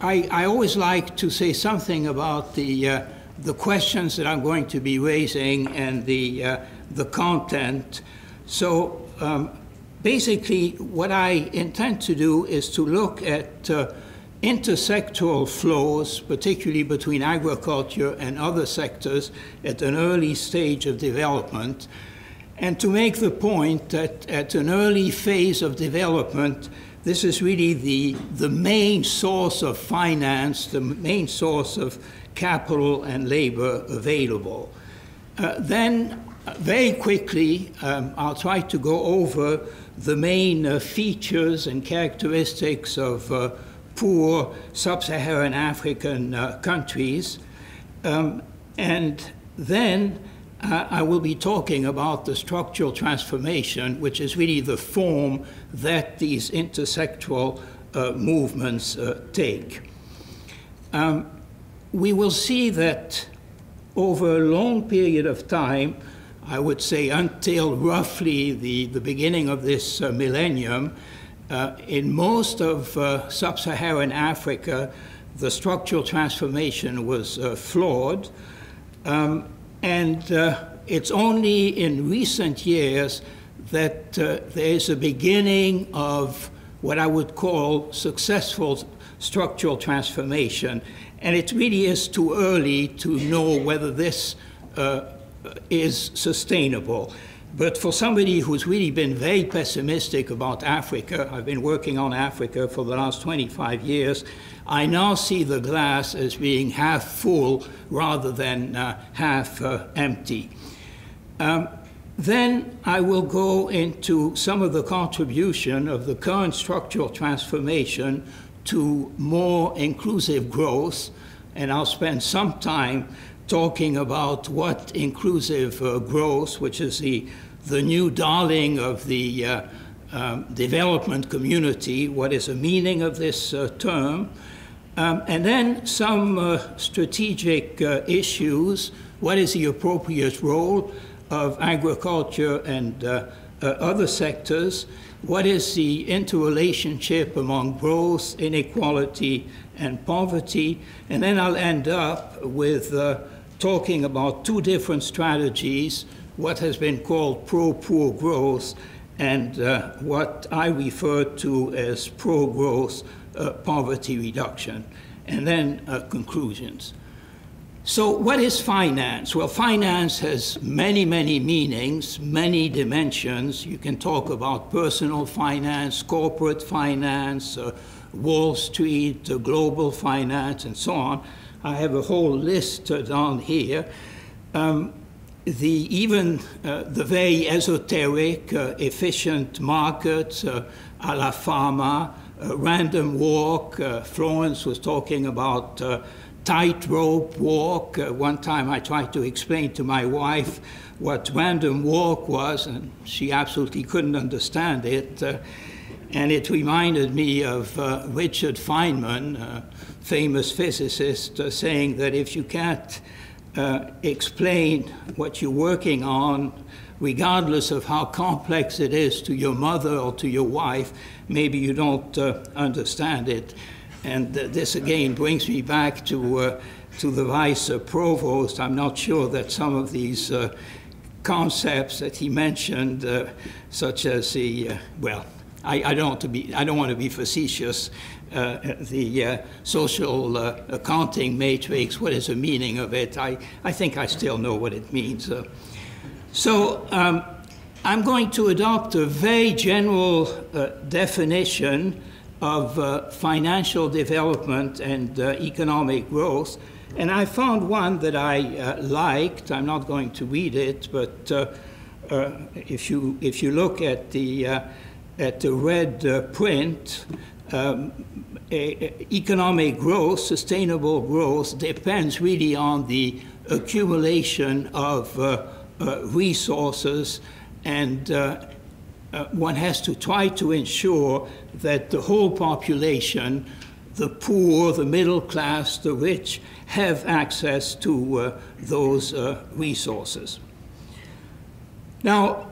I always like to say something about the questions that I'm going to be raising and the content. So basically, what I intend to do is to look at intersectoral flows, particularly between agriculture and other sectors at an early stage of development, and to make the point that at an early phase of development, this is really the main source of finance, the main source of capital and labor available. Then, very quickly, I'll try to go over the main features and characteristics of poor sub-Saharan African countries. And then I will be talking about the structural transformation, which is really the form that these intersectoral movements take. We will see that over a long period of time, I would say until roughly the beginning of this millennium, in most of sub-Saharan Africa, the structural transformation was flawed. And it's only in recent years that there is a beginning of what I would call successful structural transformation. And it really is too early to know whether this is sustainable. But for somebody who's really been very pessimistic about Africa, I've been working on Africa for the last 25 years, I now see the glass as being half full rather than half empty. Then I will go into some of the contribution of the current structural transformation to more inclusive growth, and I'll spend some time talking about what inclusive growth, which is the new darling of the development community, what is the meaning of this term, and then some strategic issues. What is the appropriate role of agriculture and other sectors? What is the interrelationship among growth, inequality, and poverty? And then I'll end up with talking about two different strategies, what has been called pro-poor growth and what I refer to as pro-growth poverty reduction, and then conclusions. So what is finance? Well, finance has many, many meanings, many dimensions. You can talk about personal finance, corporate finance, Wall Street, global finance, and so on. I have a whole list down here. Even the very esoteric, efficient markets, a la pharma, random walk. Florence was talking about tightrope walk. One time I tried to explain to my wife what random walk was, and she absolutely couldn't understand it. And it reminded me of Richard Feynman, famous physicist, saying that if you can't explain what you're working on, regardless of how complex it is to your mother or to your wife, maybe you don't understand it. And this again brings me back to the vice provost. I'm not sure that some of these concepts that he mentioned, such as the well, I don't want to be facetious. The social accounting matrix, what is the meaning of it? I think I still know what it means. So I'm going to adopt a very general definition of financial development and economic growth. And I found one that I liked. I'm not going to read it, but if you look at the red print, economic growth, sustainable growth, depends really on the accumulation of resources, and one has to try to ensure that the whole population, the poor, the middle class, the rich, have access to those resources. Now,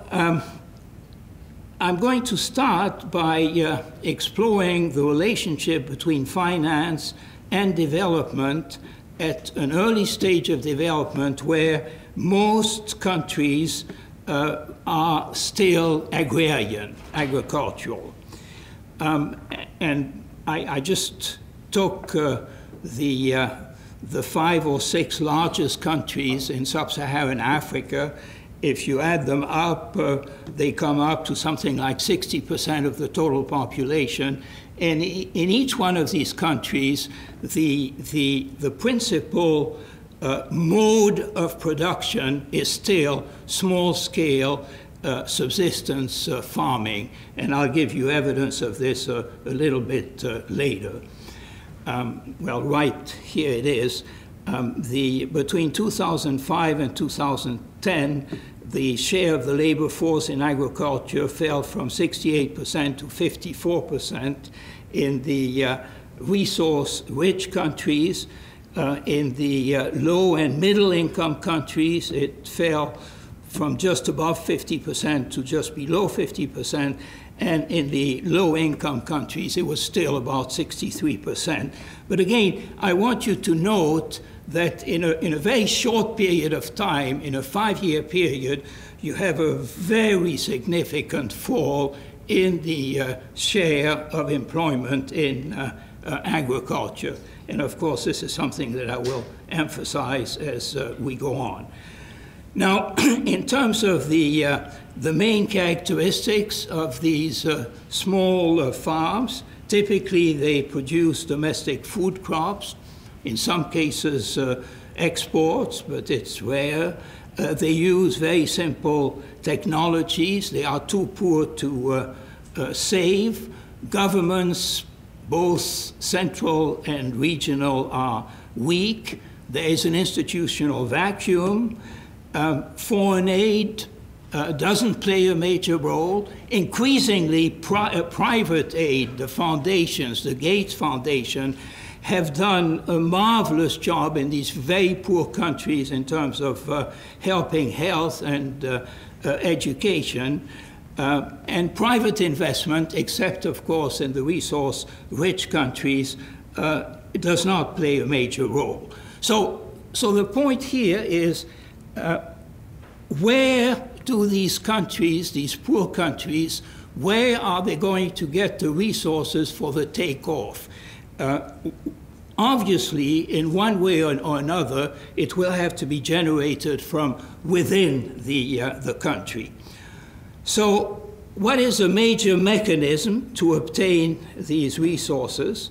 I'm going to start by exploring the relationship between finance and development at an early stage of development where most countries are still agrarian, agricultural. And I just took the 5 or 6 largest countries in sub-Saharan Africa. If you add them up, they come up to something like 60% of the total population. And in each one of these countries, the principal mode of production is still small-scale subsistence farming. And I'll give you evidence of this a little bit later. Well, right here it is. Between 2005 and 2010, the share of the labor force in agriculture fell from 68% to 54%. In the resource-rich countries, in the low and middle-income countries, it fell from just above 50% to just below 50%. And in the low-income countries, it was still about 63%. But again, I want you to note that in a very short period of time, in a 5-year period, you have a very significant fall in the share of employment in agriculture. And of course, this is something that I will emphasize as we go on. Now, in terms of the main characteristics of these small farms, typically they produce domestic food crops, in some cases exports, but it's rare. They use very simple technologies. They are too poor to save. Governments, both central and regional, are weak. There is an institutional vacuum. Foreign aid doesn't play a major role. Increasingly, private aid, the foundations, the Gates Foundation, have done a marvelous job in these very poor countries in terms of helping health and education. And private investment, except, of course, in the resource-rich countries, does not play a major role. So the point here is, where do these countries, these poor countries, where are they going to get the resources for the takeoff? Obviously, in one way or another, it will have to be generated from within the country. So what is a major mechanism to obtain these resources?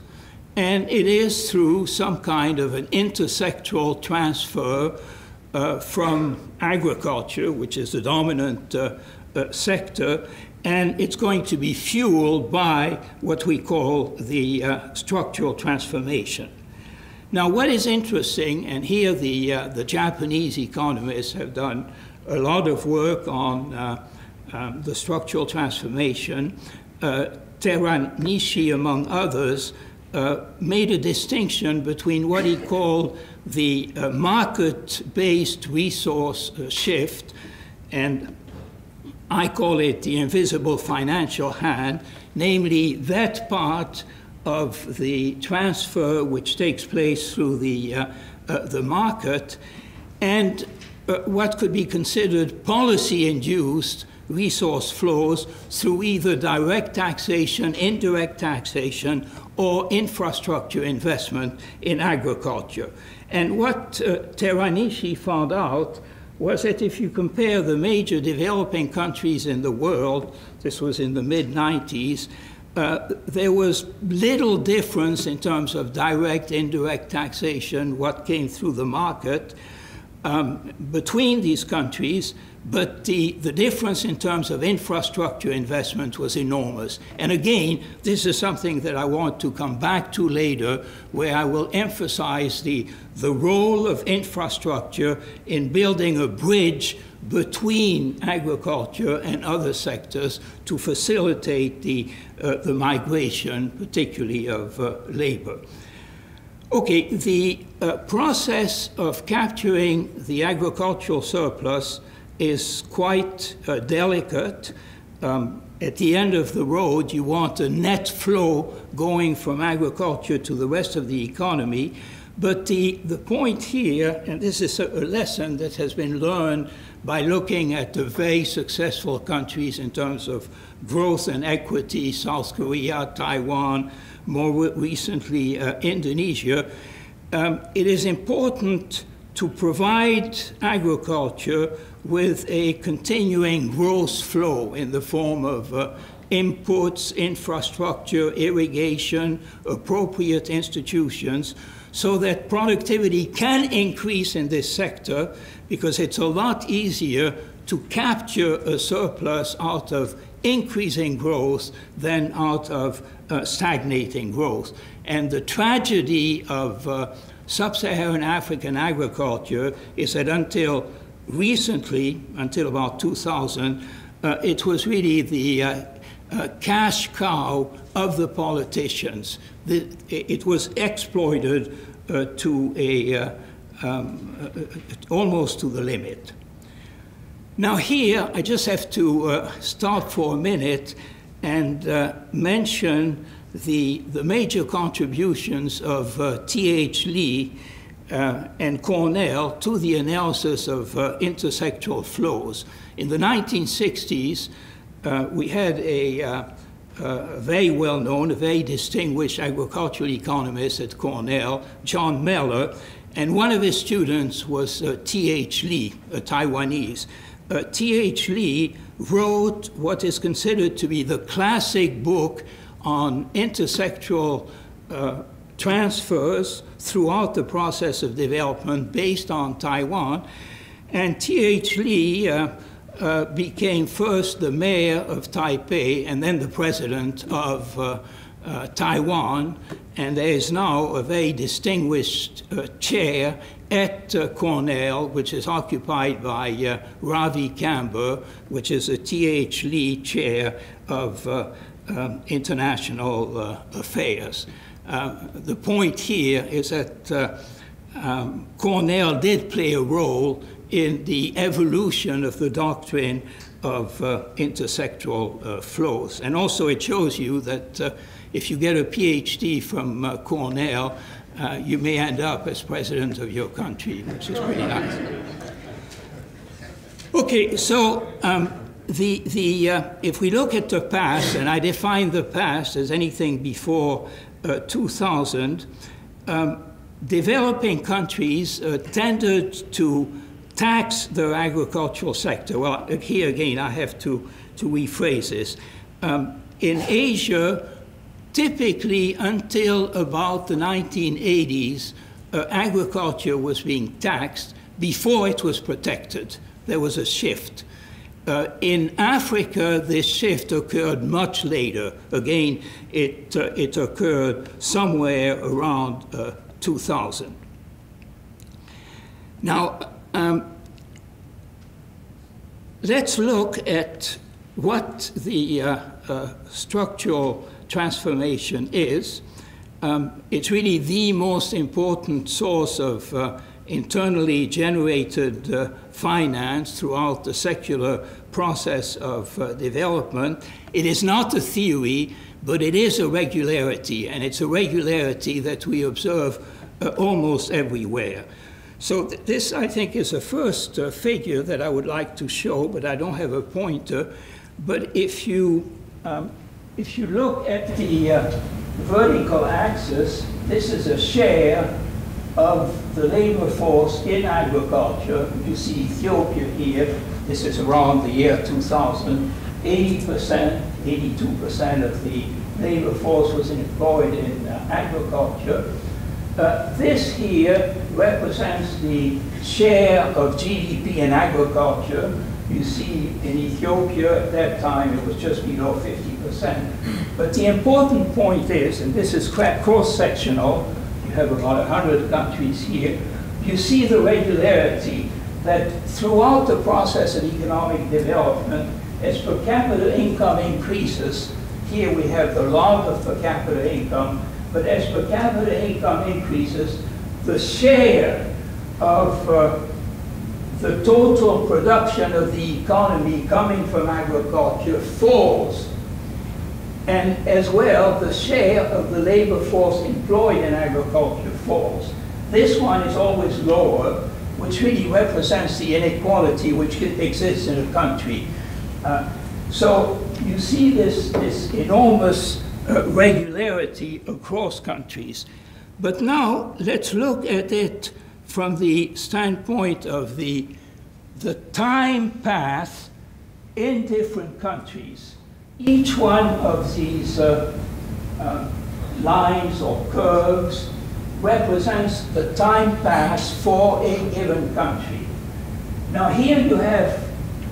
And it is through some kind of an intersectoral transfer from agriculture, which is the dominant sector, and it's going to be fueled by what we call the structural transformation. Now, what is interesting, and here the Japanese economists have done a lot of work on the structural transformation. Teranishi, among others, made a distinction between what he called the market-based resource shift, and I call it the invisible financial hand, namely that part of the transfer which takes place through the market, and what could be considered policy-induced resource flows through either direct taxation, indirect taxation, or infrastructure investment in agriculture. And what Teranishi found out was that if you compare the major developing countries in the world, this was in the mid-90s, there was little difference in terms of direct, indirect taxation, what came through the market between these countries, but the difference in terms of infrastructure investment was enormous. And again, this is something that I want to come back to later, where I will emphasize the role of infrastructure in building a bridge between agriculture and other sectors to facilitate the migration, particularly of labor. Okay, the process of capturing the agricultural surplus is quite delicate. at the end of the road, you want a net flow going from agriculture to the rest of the economy. But the point here, and this is a lesson that has been learned by looking at the very successful countries in terms of growth and equity, South Korea, Taiwan, more recently Indonesia, it is important to provide agriculture with a continuing growth flow in the form of inputs, infrastructure, irrigation, appropriate institutions, so that productivity can increase in this sector, because it's a lot easier to capture a surplus out of increasing growth than out of stagnating growth. And the tragedy of sub-Saharan African agriculture is that until recently, until about 2000, it was really the cash cow of the politicians. It was exploited to almost to the limit. Now here, I just have to stop for a minute and mention the major contributions of T.H. Lee and Cornell to the analysis of intersectoral flows. In the 1960s, we had a very well-known, a very distinguished agricultural economist at Cornell, John Mellor, and one of his students was T.H. Lee, a Taiwanese. T.H. Lee wrote what is considered to be the classic book on intersectoral transfers throughout the process of development based on Taiwan. And T.H. Lee became first the mayor of Taipei and then the president of Taiwan. And there is now a very distinguished chair at Cornell, which is occupied by Ravi Camber, which is a T.H. Lee chair of international affairs. The point here is that Cornell did play a role in the evolution of the doctrine of intersectoral flows. And also it shows you that if you get a PhD from Cornell, you may end up as president of your country, which is pretty nice. Okay, so if we look at the past, and I define the past as anything before 2000, developing countries tended to tax their agricultural sector. Well, here again, I have to rephrase this. In Asia, typically until about the 1980s, agriculture was being taxed before it was protected. There was a shift. In Africa, this shift occurred much later. Again, it occurred somewhere around 2000. Now, let's look at what the structural transformation is. It's really the most important source of internally generated finance throughout the secular process of development. It is not a theory, but it is a regularity, and it's a regularity that we observe almost everywhere. So this, I think, is a first figure that I would like to show, but I don't have a pointer. But if you look at the vertical axis, this is a share of the labor force in agriculture. You see Ethiopia here. This is around the year 2000. 80%, 82% of the labor force was employed in agriculture. This here represents the share of GDP in agriculture. You see in Ethiopia at that time it was just below 50%. But the important point is, and this is cross-sectional, you have about 100 countries here, you see the regularity that throughout the process of economic development, as per capita income increases, here we have the log of per capita income, but as per capita income increases, the share of the total production of the economy coming from agriculture falls. And as well, the share of the labor force employed in agriculture falls. This one is always lower, which really represents the inequality which exists in a country. So you see this enormous regularity across countries. But now let's look at it from the standpoint of the time path in different countries. Each one of these lines or curves represents the time path for a given country. Now here you have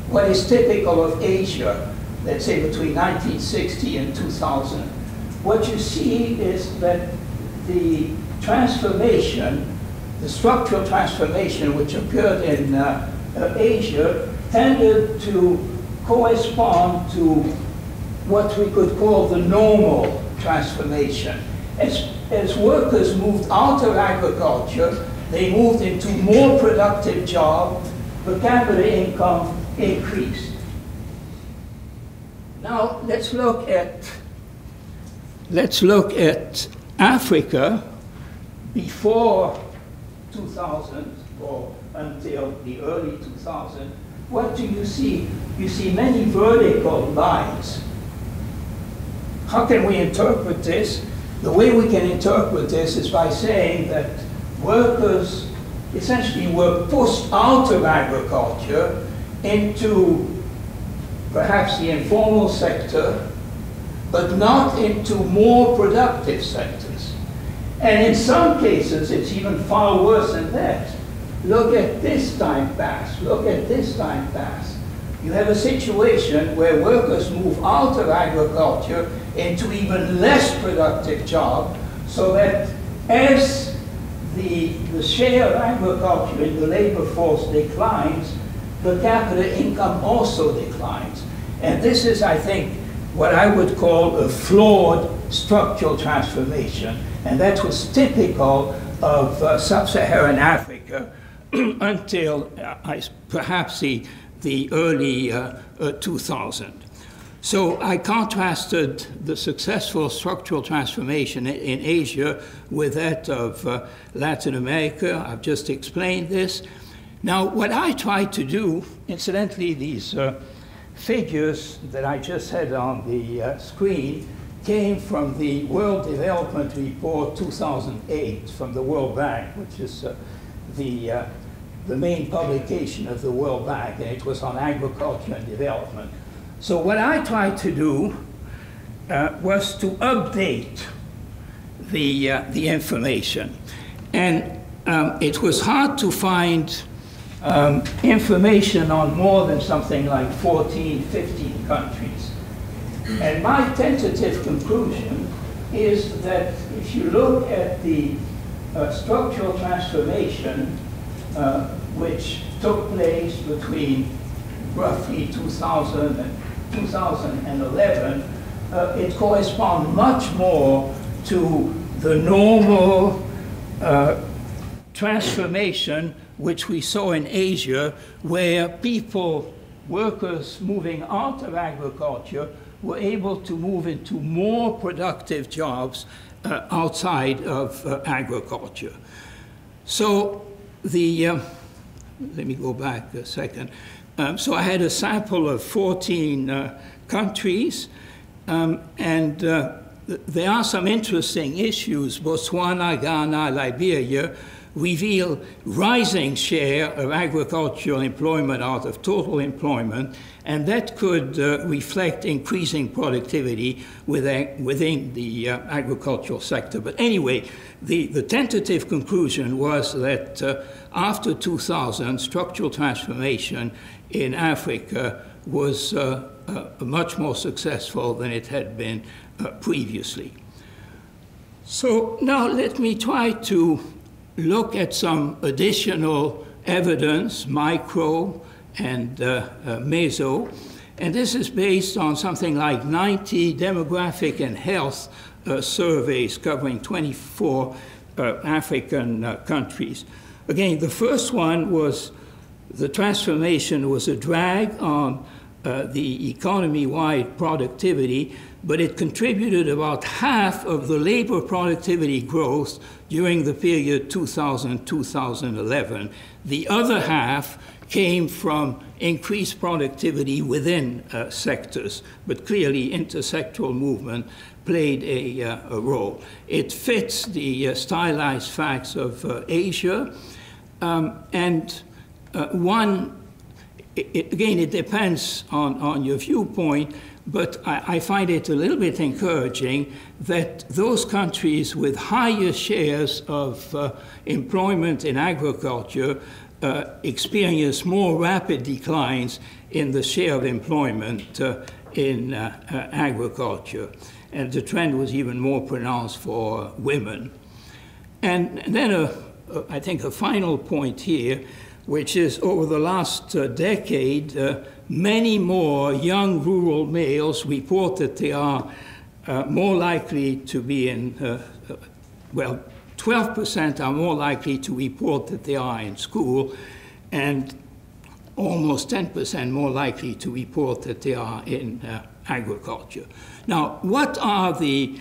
what is typical of Asia, let's say between 1960 and 2000. What you see is that the transformation, the structural transformation which occurred in Asia tended to correspond to what we could call the normal transformation. As workers moved out of agriculture, they moved into more productive jobs, per capita income increased. Now let's look at Africa before 2000 or until the early 2000s. What do you see? You see many vertical lines. How can we interpret this? The way we can interpret this is by saying that workers essentially were pushed out of agriculture into perhaps the informal sector, but not into more productive sectors. And in some cases, it's even far worse than that. Look at this time path. Look at this time path. You have a situation where workers move out of agriculture into even less productive jobs, so that as the share of agriculture in the labor force declines, per capita income also declines. And this is, I think, what I would call a flawed structural transformation. And that was typical of sub-Saharan Africa until perhaps the early 2000s. So I contrasted the successful structural transformation in Asia with that of Latin America. I've just explained this. Now, what I tried to do, incidentally, these figures that I just had on the screen came from the World Development Report 2008 from the World Bank, which is the main publication of the World Bank, and it was on agriculture and development. So what I tried to do was to update the information. And it was hard to find information on more than something like 14, 15 countries. And my tentative conclusion is that if you look at the structural transformation which took place between roughly 2000 and 2011, it corresponds much more to the normal transformation which we saw in Asia, where people, workers moving out of agriculture, were able to move into more productive jobs outside of agriculture. So let me go back a second. So I had a sample of 14 countries, and there are some interesting issues. Botswana, Ghana, Liberia reveal rising share of agricultural employment out of total employment, and that could reflect increasing productivity within the agricultural sector. But anyway, the tentative conclusion was that after 2000, structural transformation in Africa was much more successful than it had been previously. So now let me try to look at some additional evidence, micro and meso, and this is based on something like 90 demographic and health surveys covering 24 African countries. Again, the first one was the transformation was a drag on the economy-wide productivity, but it contributed about half of the labor productivity growth during the period 2000-2011. The other half came from increased productivity within sectors, but clearly intersectoral movement played a role. It fits the stylized facts of Asia, and again, it depends on your viewpoint, but I find it a little bit encouraging that those countries with higher shares of employment in agriculture experience more rapid declines in the share of employment in agriculture. And the trend was even more pronounced for women. And then I think a final point here, which is over the last decade, many more young rural males report that they are more likely to be in, well, 12% are more likely to report that they are in school, and almost 10% more likely to report that they are in agriculture. Now, what are the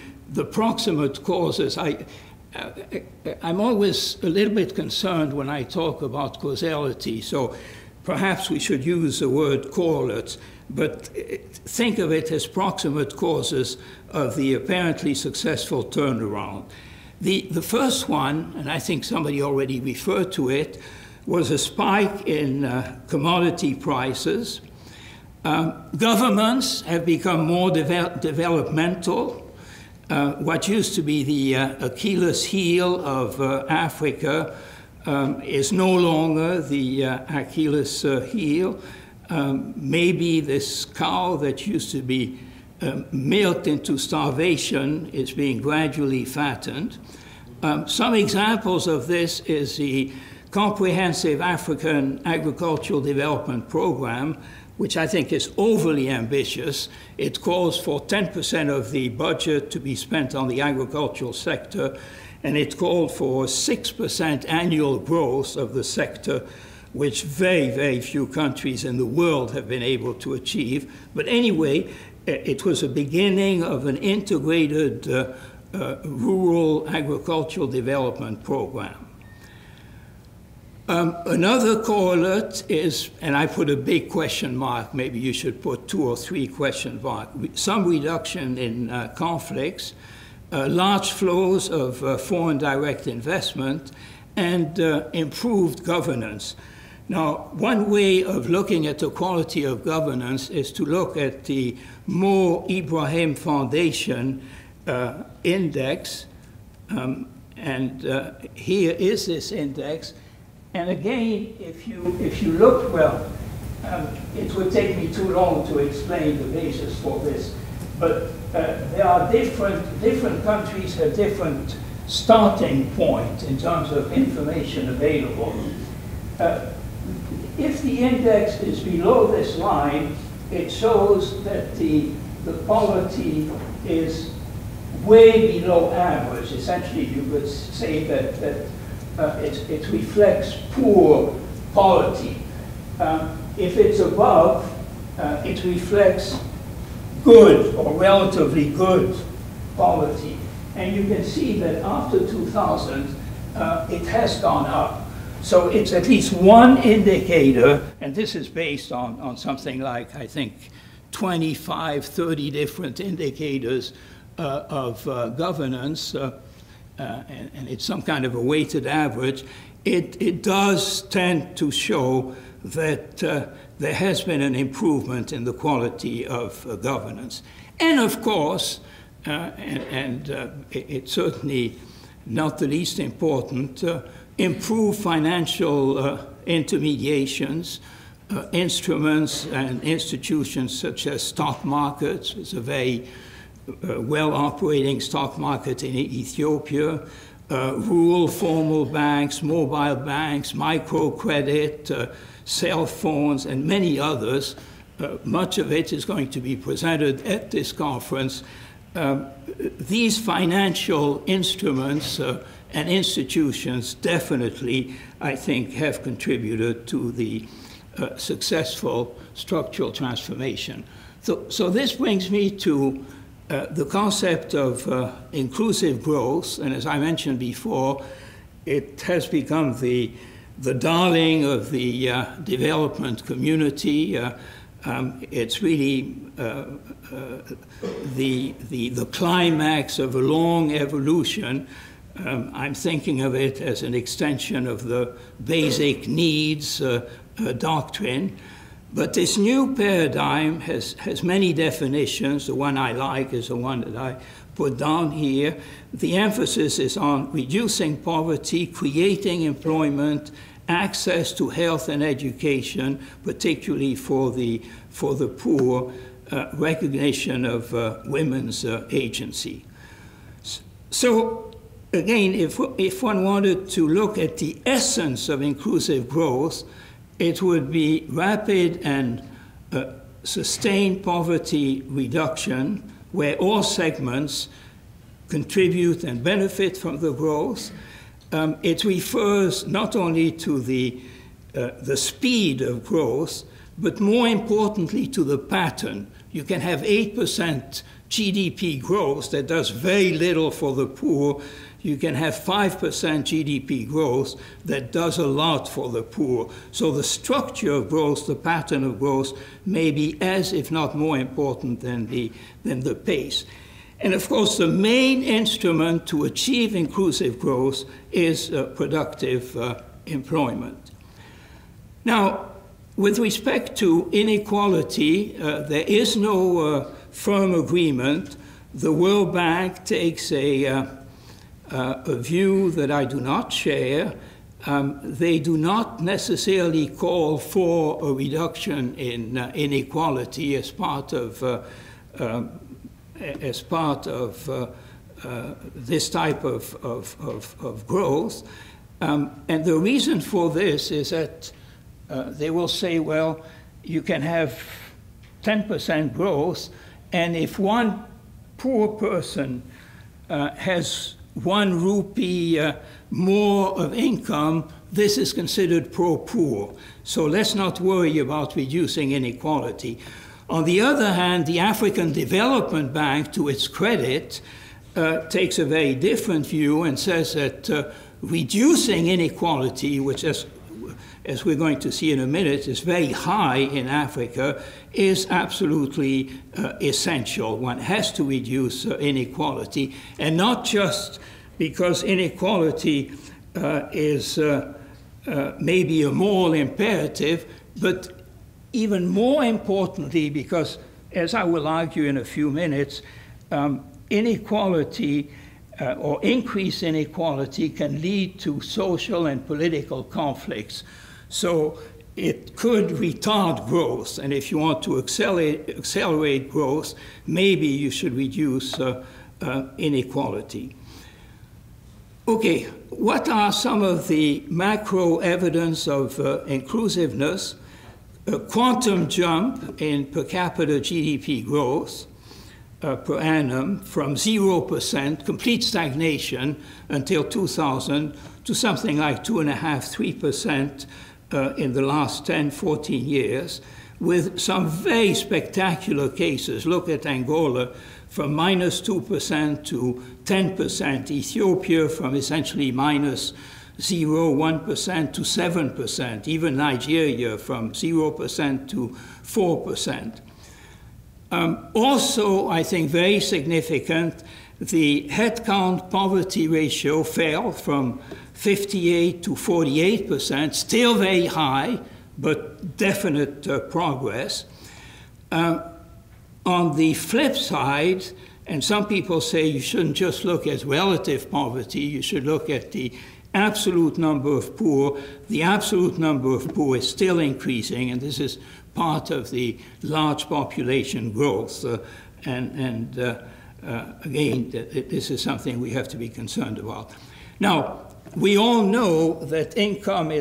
proximate causes? I'm always a little bit concerned when I talk about causality, so perhaps we should use the word correlates, but think of it as proximate causes of the apparently successful turnaround. The first one, and I think somebody already referred to it, was a spike in commodity prices. Governments have become more developmental. What used to be the Achilles heel of Africa is no longer the Achilles heel. Maybe this cow that used to be milked into starvation is being gradually fattened. Some examples of this is the Comprehensive African Agricultural Development Program, which I think is overly ambitious. It calls for 10% of the budget to be spent on the agricultural sector, and it called for 6% annual growth of the sector, which very, very few countries in the world have been able to achieve. But anyway, it was a beginning of an integrated rural agricultural development program. Another correlate is, and I put a big question mark, maybe you should put 2 or 3 question marks, some reduction in conflicts, large flows of foreign direct investment, and improved governance. Now, one way of looking at the quality of governance is to look at the Mo Ibrahim Foundation index, and here is this index. And again, if you look, well, it would take me too long to explain the basis for this, but there are different countries have different starting point in terms of information available. If the index is below this line, it shows that the poverty is way below average. Essentially, you could say that it reflects poor polity. If it's above, it reflects good or relatively good polity. And you can see that after 2000, it has gone up. So it's at least one indicator, and this is based on something like, I think, 25, 30 different indicators of governance, and it's some kind of a weighted average. It does tend to show that there has been an improvement in the quality of governance. And of course, it's certainly not the least important, improve financial intermediations, instruments and institutions such as stock markets. It's a very well-operating stock market in Ethiopia, rural formal banks, mobile banks, microcredit, cell phones, and many others. Much of it is going to be presented at this conference. These financial instruments and institutions definitely, I think, have contributed to the successful structural transformation. So this brings me to the concept of inclusive growth, and as I mentioned before, it has become the darling of the development community. It's really the climax of a long evolution. I'm thinking of it as an extension of the basic needs doctrine. But this new paradigm has many definitions. The one I like is the one that I put down here. The emphasis is on reducing poverty, creating employment, access to health and education, particularly for the poor, recognition of women's agency. So again, if one wanted to look at the essence of inclusive growth, it would be rapid and sustained poverty reduction, where all segments contribute and benefit from the growth. It refers not only to the speed of growth, but more importantly to the pattern. You can have 8% GDP growth that does very little for the poor. You can have 5% GDP growth that does a lot for the poor. So the structure of growth, the pattern of growth, may be as, if not more important than the pace. And of course, the main instrument to achieve inclusive growth is productive employment. Now, with respect to inequality, there is no firm agreement. The World Bank takes a view that I do not share. They do not necessarily call for a reduction in inequality as part of this type of growth. And the reason for this is that they will say, well, you can have 10% growth, and if one poor person has 1 rupee more of income, this is considered pro-poor. So let's not worry about reducing inequality. On the other hand, the African Development Bank, to its credit, takes a very different view and says that reducing inequality, which as we're going to see in a minute, is very high in Africa, is absolutely essential. One has to reduce inequality, and not just because inequality is maybe a moral imperative, but even more importantly, because, as I will argue in a few minutes, inequality or increased inequality can lead to social and political conflicts. So it could retard growth, and if you want to accelerate growth, maybe you should reduce inequality. Okay, what are some of the macro evidence of inclusiveness? A quantum jump in per capita GDP growth per annum from 0%, complete stagnation until 2000, to something like 2.5%, 3% in the last 10, 14 years, with some very spectacular cases. Look at Angola, from -2% to 10%, Ethiopia from essentially -0.1% to 7%, even Nigeria from 0% to 4%. Also, I think very significant, the headcount poverty ratio fell from 58 to 48%, still very high, but definite progress. On the flip side, and some people say you shouldn't just look at relative poverty, you should look at the absolute number of poor. The absolute number of poor is still increasing, and this is part of the large population growth. Again, this is something we have to be concerned about. Now, we all know that income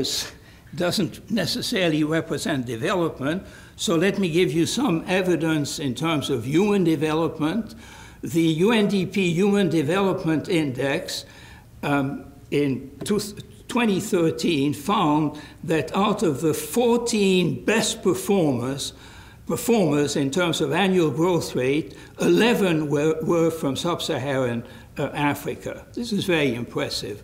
doesn't necessarily represent development, so let me give you some evidence in terms of human development. The UNDP Human Development Index in 2013 found that out of the 14 best performers in terms of annual growth rate, 11 were from sub-Saharan Africa. This is very impressive.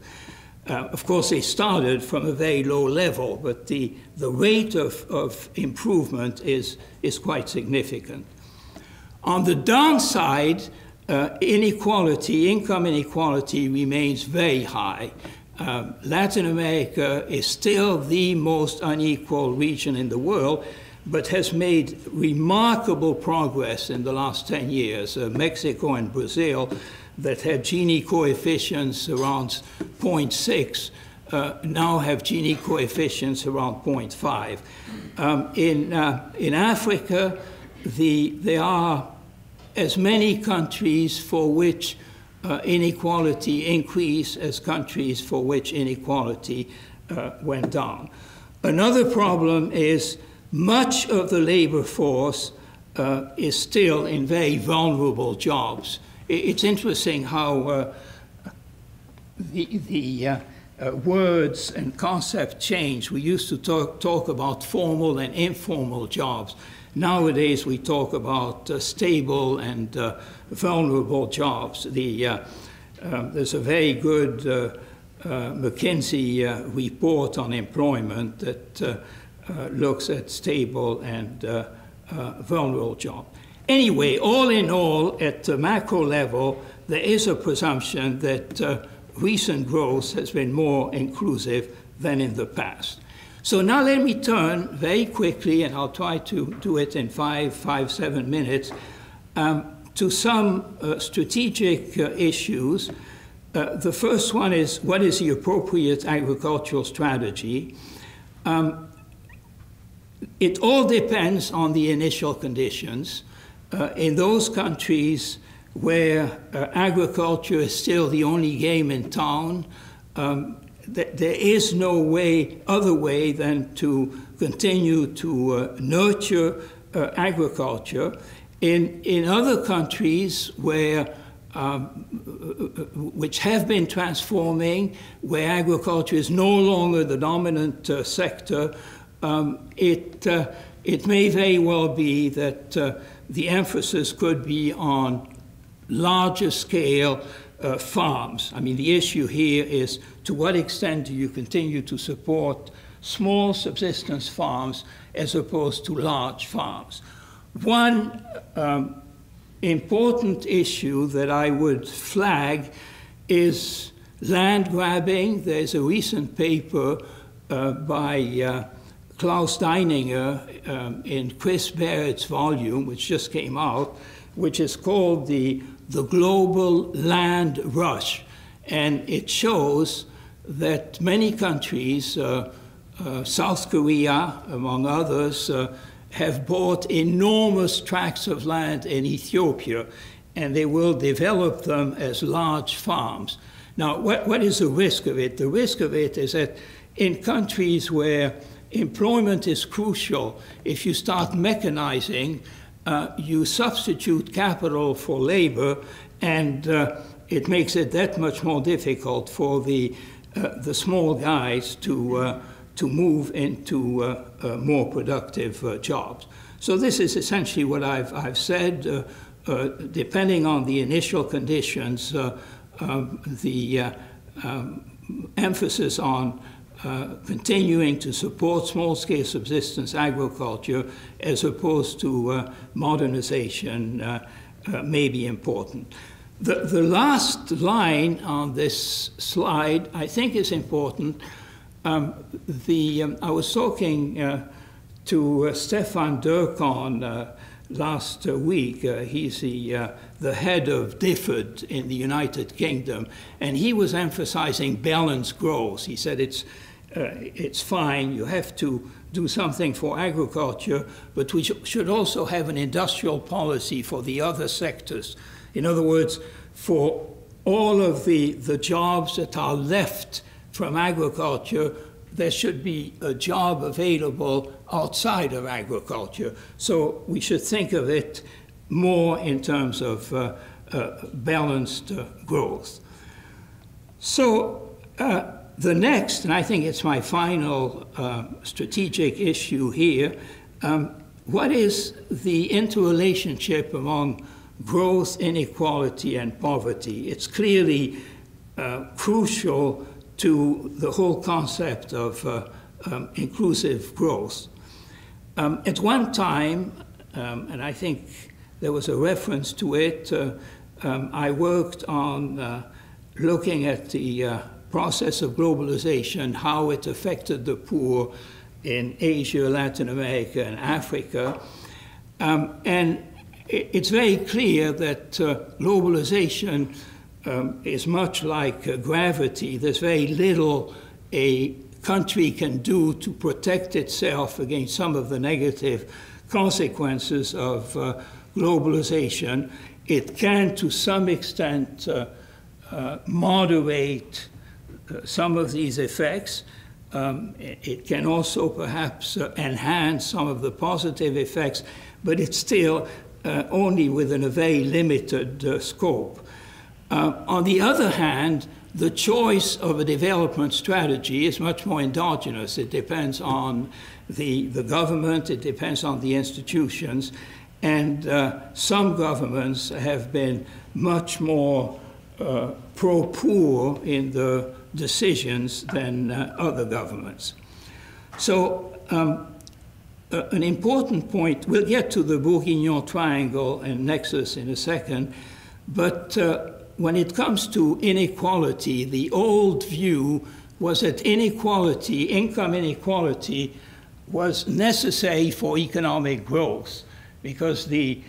Of course, they started from a very low level, but the rate of improvement is quite significant. On the downside, inequality, income inequality remains very high. Latin America is still the most unequal region in the world, but has made remarkable progress in the last 10 years. Mexico and Brazil, that had Gini coefficients around 0.6, now have Gini coefficients around 0.5. In Africa, there are as many countries for which inequality increased as countries for which inequality went down. Another problem is much of the labor force is still in very vulnerable jobs. It's interesting how the words and concepts change. We used to talk about formal and informal jobs. Nowadays, we talk about stable and vulnerable jobs. There's a very good McKinsey report on employment that looks at stable and vulnerable jobs. Anyway, all in all, at the macro level, there is a presumption that recent growth has been more inclusive than in the past. So now let me turn very quickly, and I'll try to do it in 7 minutes, to some strategic issues. The first one is, what is the appropriate agricultural strategy? It all depends on the initial conditions. In those countries where agriculture is still the only game in town, there is no other way than to continue to nurture agriculture. In other countries which have been transforming, where agriculture is no longer the dominant sector, it may very well be that the emphasis could be on larger scale farms. I mean, the issue here is, to what extent do you continue to support small subsistence farms as opposed to large farms? One important issue that I would flag is land grabbing. There's a recent paper by Klaus Deininger in Chris Barrett's volume, which just came out, which is called the Global Land Rush. And it shows that many countries, South Korea, among others, have bought enormous tracts of land in Ethiopia, and they will develop them as large farms. Now, what is the risk of it? The risk of it is that in countries where employment is crucial, if you start mechanizing, you substitute capital for labor, and it makes it that much more difficult for the small guys to move into more productive jobs. So this is essentially what I've said. Depending on the initial conditions, the emphasis on continuing to support small-scale subsistence agriculture as opposed to modernization may be important. The last line on this slide, I think, is important. I was talking to Stefan Durkon last week. He's the head of DFID in the United Kingdom, and he was emphasizing balanced growth. He said it's fine, you have to do something for agriculture, but we should also have an industrial policy for the other sectors. In other words, for all of the jobs that are left from agriculture, there should be a job available outside of agriculture. So we should think of it more in terms of balanced growth. So The next, and I think it's my final strategic issue here, what is the interrelationship among growth, inequality, and poverty? It's clearly crucial to the whole concept of inclusive growth. At one time, and I think there was a reference to it, I worked on looking at the process of globalization, how it affected the poor in Asia, Latin America, and Africa. And it's very clear that globalization is much like gravity. There's very little a country can do to protect itself against some of the negative consequences of globalization. It can, to some extent, moderate some of these effects. It can also perhaps enhance some of the positive effects, but it's still only within a very limited scope. On the other hand, the choice of a development strategy is much more endogenous. It depends on the government, it depends on the institutions, and some governments have been much more pro-poor in the decisions than other governments. So an important point, we'll get to the Bourguignon triangle and Nexus in a second, but when it comes to inequality, the old view was that inequality, income inequality, was necessary for economic growth because the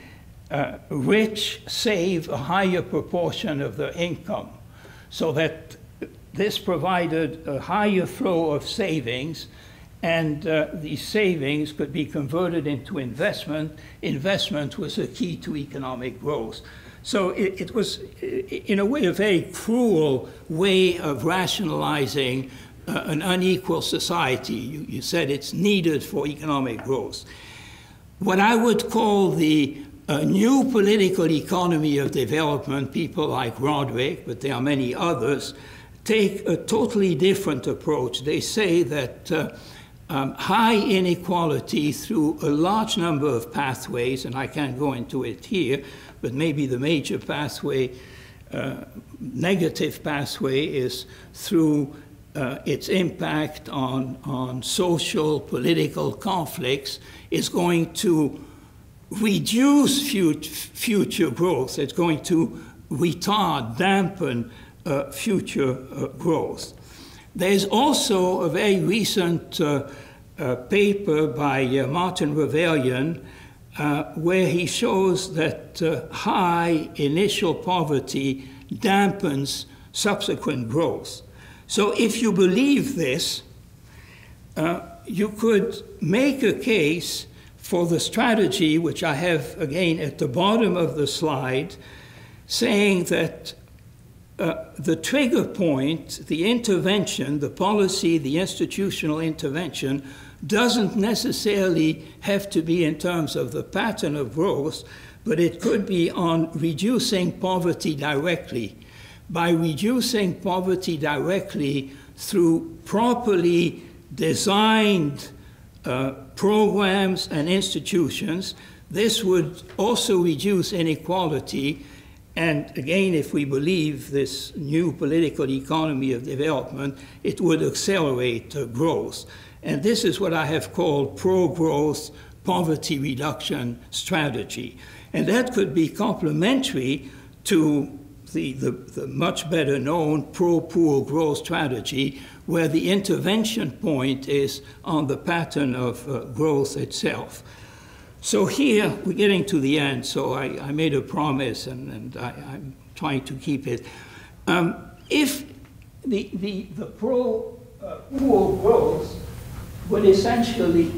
rich save a higher proportion of their income, so that this provided a higher flow of savings, and these savings could be converted into investment. Investment was a key to economic growth. So it was, in a way, a very cruel way of rationalizing an unequal society. You said it's needed for economic growth. What I would call the new political economy of development, people like Roderick, but there are many others, take a totally different approach. They say that high inequality through a large number of pathways, and I can't go into it here, but maybe the major pathway, negative pathway, is through its impact on social, political conflicts, is going to reduce future growth. It's going to retard, dampen future growth. There's also a very recent paper by Martin Revelian where he shows that high initial poverty dampens subsequent growth. So if you believe this, you could make a case for the strategy, which I have, again, at the bottom of the slide, saying that the trigger point, the intervention, the policy, the institutional intervention, doesn't necessarily have to be in terms of the pattern of growth, but it could be on reducing poverty directly. By reducing poverty directly through properly designed programs and institutions, this would also reduce inequality. And again, if we believe this new political economy of development, it would accelerate growth. And this is what I have called pro-growth poverty reduction strategy. And that could be complementary to the much better known pro-poor growth strategy, where the intervention point is on the pattern of growth itself. So here, we're getting to the end, so I made a promise, and I'm trying to keep it. If the pro-poor growth would essentially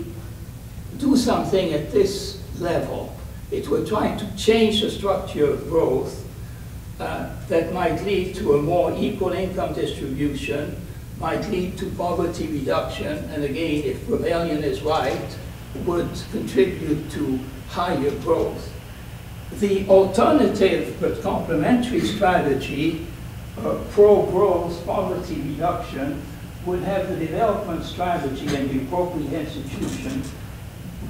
do something at this level, it would try to change the structure of growth that might lead to a more equal income distribution, might lead to poverty reduction, and again, if Revelian is right, would contribute to higher growth. The alternative but complementary strategy, pro-growth poverty reduction, would have the development strategy and the appropriate institution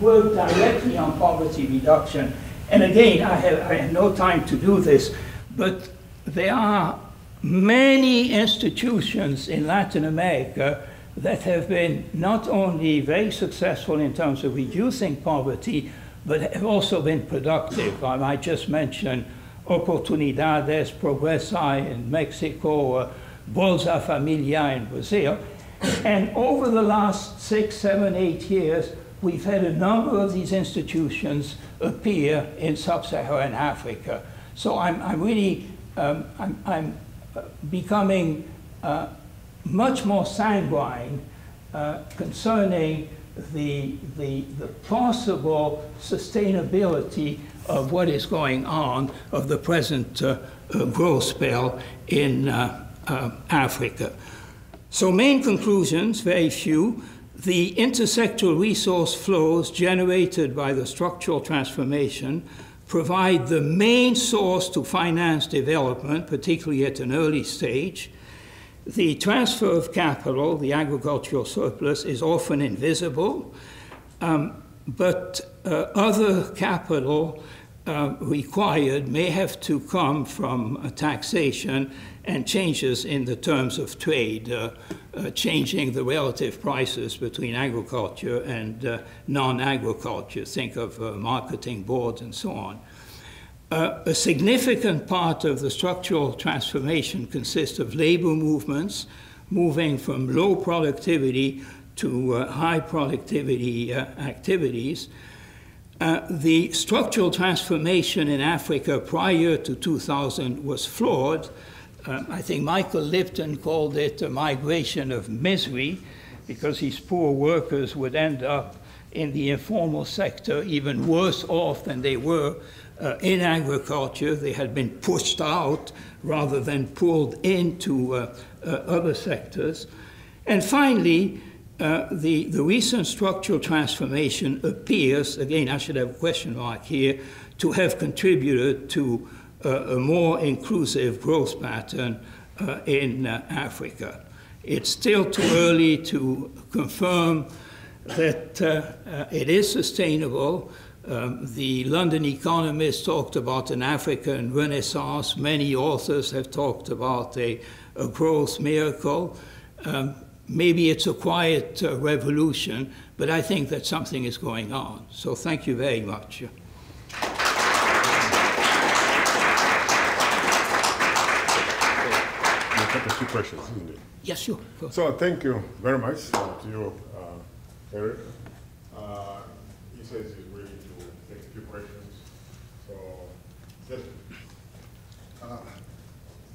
work directly on poverty reduction. And again, I have no time to do this, but there are many institutions in Latin America that have been not only very successful in terms of reducing poverty, but have also been productive. I might just mention Oportunidades, Progresa in Mexico, Bolsa Familiar in Brazil. And over the last 6, 7, 8 years, we've had a number of these institutions appear in sub-Saharan Africa. So I'm really becoming much more sanguine concerning the possible sustainability of what is going on, of the present growth spell in Africa. So main conclusions, very few. The intersectoral resource flows generated by the structural transformation provide the main source to finance development, particularly at an early stage. The transfer of capital, the agricultural surplus, is often invisible, but other capital required may have to come from taxation and changes in the terms of trade, changing the relative prices between agriculture and non-agriculture. Think of marketing boards and so on. A significant part of the structural transformation consists of labor movements, moving from low productivity to high productivity activities. The structural transformation in Africa prior to 2000 was flawed. I think Michael Lipton called it a migration of misery, because these poor workers would end up in the informal sector even worse off than they were in agriculture. They had been pushed out rather than pulled into other sectors. And finally, the recent structural transformation appears, again, I should have a question mark here, to have contributed to a more inclusive growth pattern in Africa. It's still too early to confirm that it is sustainable. The London Economist talked about an African renaissance. Many authors have talked about a growth miracle. Maybe it's a quiet revolution, but I think that something is going on. So thank you very much. A few questions, isn't it? Yes, sure. So thank you very much to you, Erik. He says he's willing to take a few questions. So, yes.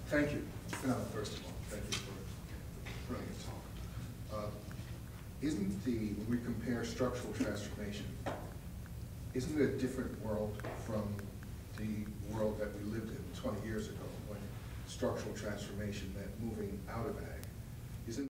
Thank you. First of all, thank you for running a talk. When we compare structural transformation, isn't it a different world from the world that we lived in 20 years ago, when structural transformation meant moving out of ag